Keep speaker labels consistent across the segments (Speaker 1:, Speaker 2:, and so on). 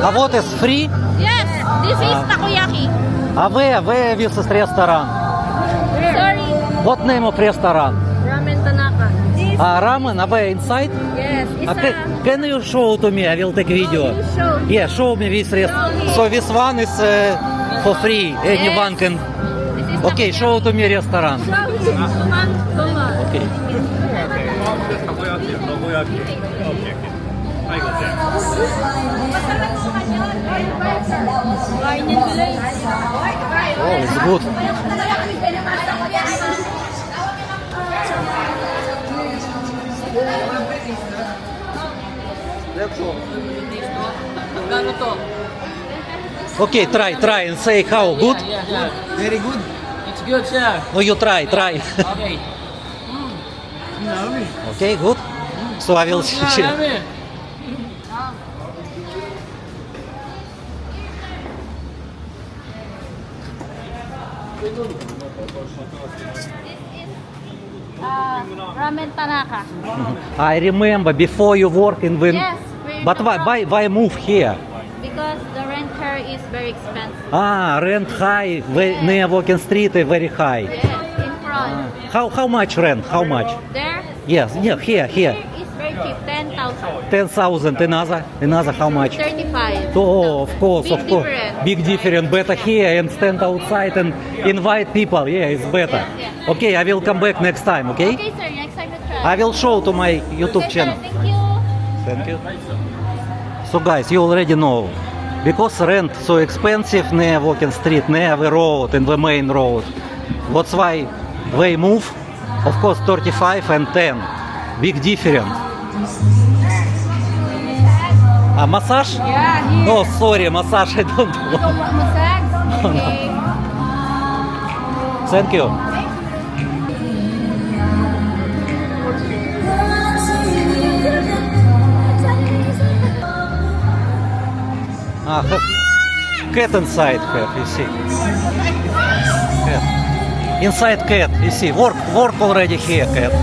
Speaker 1: А what is free?
Speaker 2: Yes, this is takoyaki.
Speaker 1: Where this is restaurant?
Speaker 2: Sorry.
Speaker 1: What name of restaurant?
Speaker 2: Ramen Tanaka. This,
Speaker 1: Ramen, where inside?
Speaker 2: yes, it's
Speaker 1: Can you show to me? I will take video.
Speaker 2: you show.
Speaker 1: Yeah, show me this restaurant.
Speaker 2: Show me.
Speaker 1: So this one is for free. Anyone can.
Speaker 2: This is
Speaker 1: Okay, show to me restaurant.
Speaker 2: Show me. Come on.
Speaker 1: Okay.
Speaker 3: たこ焼き、たこ焼き。はい、ごぜん。
Speaker 1: Oh, it's good. Okay, try and say how good.
Speaker 4: Very good. It's good, sir.
Speaker 1: Oh, you try.
Speaker 4: Okay.
Speaker 1: Okay, good. So I will share.
Speaker 4: Yummy.
Speaker 2: Ramen Tanaka.
Speaker 1: I remember before you work in Win.
Speaker 2: Yes.
Speaker 1: But why move here?
Speaker 2: Because the rent here is very expensive.
Speaker 1: Rent high, near Walking Street, very high.
Speaker 2: Yes, in front.
Speaker 1: How much rent? How much?
Speaker 2: There?
Speaker 1: Yes, yeah, here.
Speaker 2: Here is very cheap, 10,000.
Speaker 1: 10,000. Another how much?
Speaker 2: 35.
Speaker 1: Oh, of course.
Speaker 2: Difference.
Speaker 1: Big difference. Better here and stand outside and invite people. Yeah, it's better.
Speaker 2: Yeah.
Speaker 1: Okay, I will come back next time. Okay?
Speaker 2: Okay, sir. Next time you try.
Speaker 1: I will show to my YouTube
Speaker 2: Okay,
Speaker 1: channel.
Speaker 2: sir. Thank you.
Speaker 1: Thank you. So guys, you already know. Because rent so expensive near Walking Street, near the road and the main road. That's why they move. Of course, 35 and 10. Big difference. Massage?
Speaker 2: Yeah, here.
Speaker 1: Oh, sorry, massage I don't want.
Speaker 2: Massage? Okay.
Speaker 1: Thank you. Cat inside have, you see. Cat. Inside cat, you see. Work already here, cat.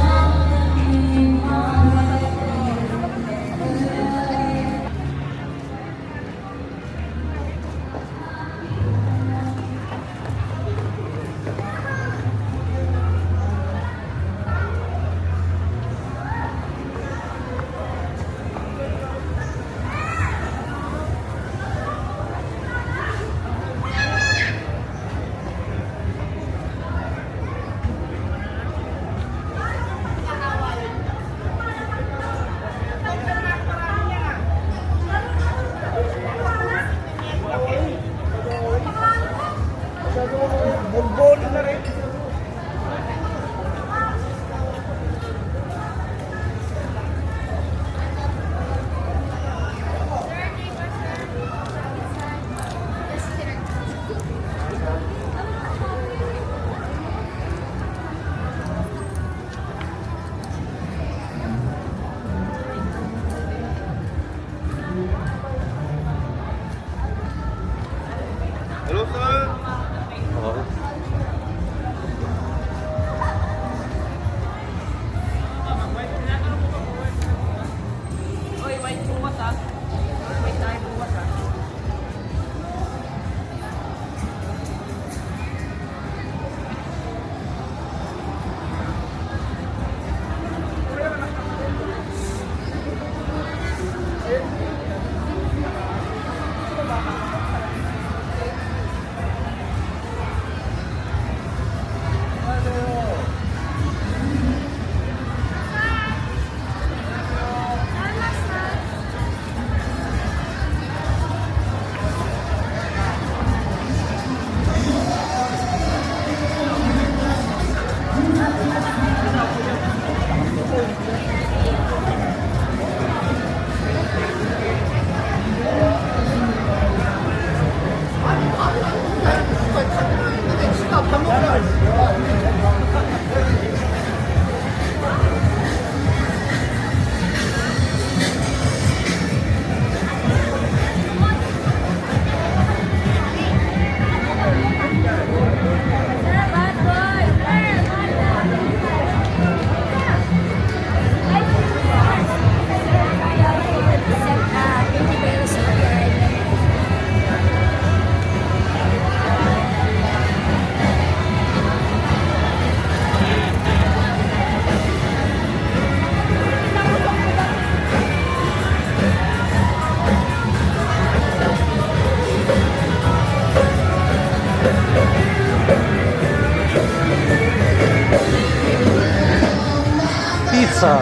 Speaker 1: Pizza.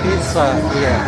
Speaker 1: Pizza, yeah.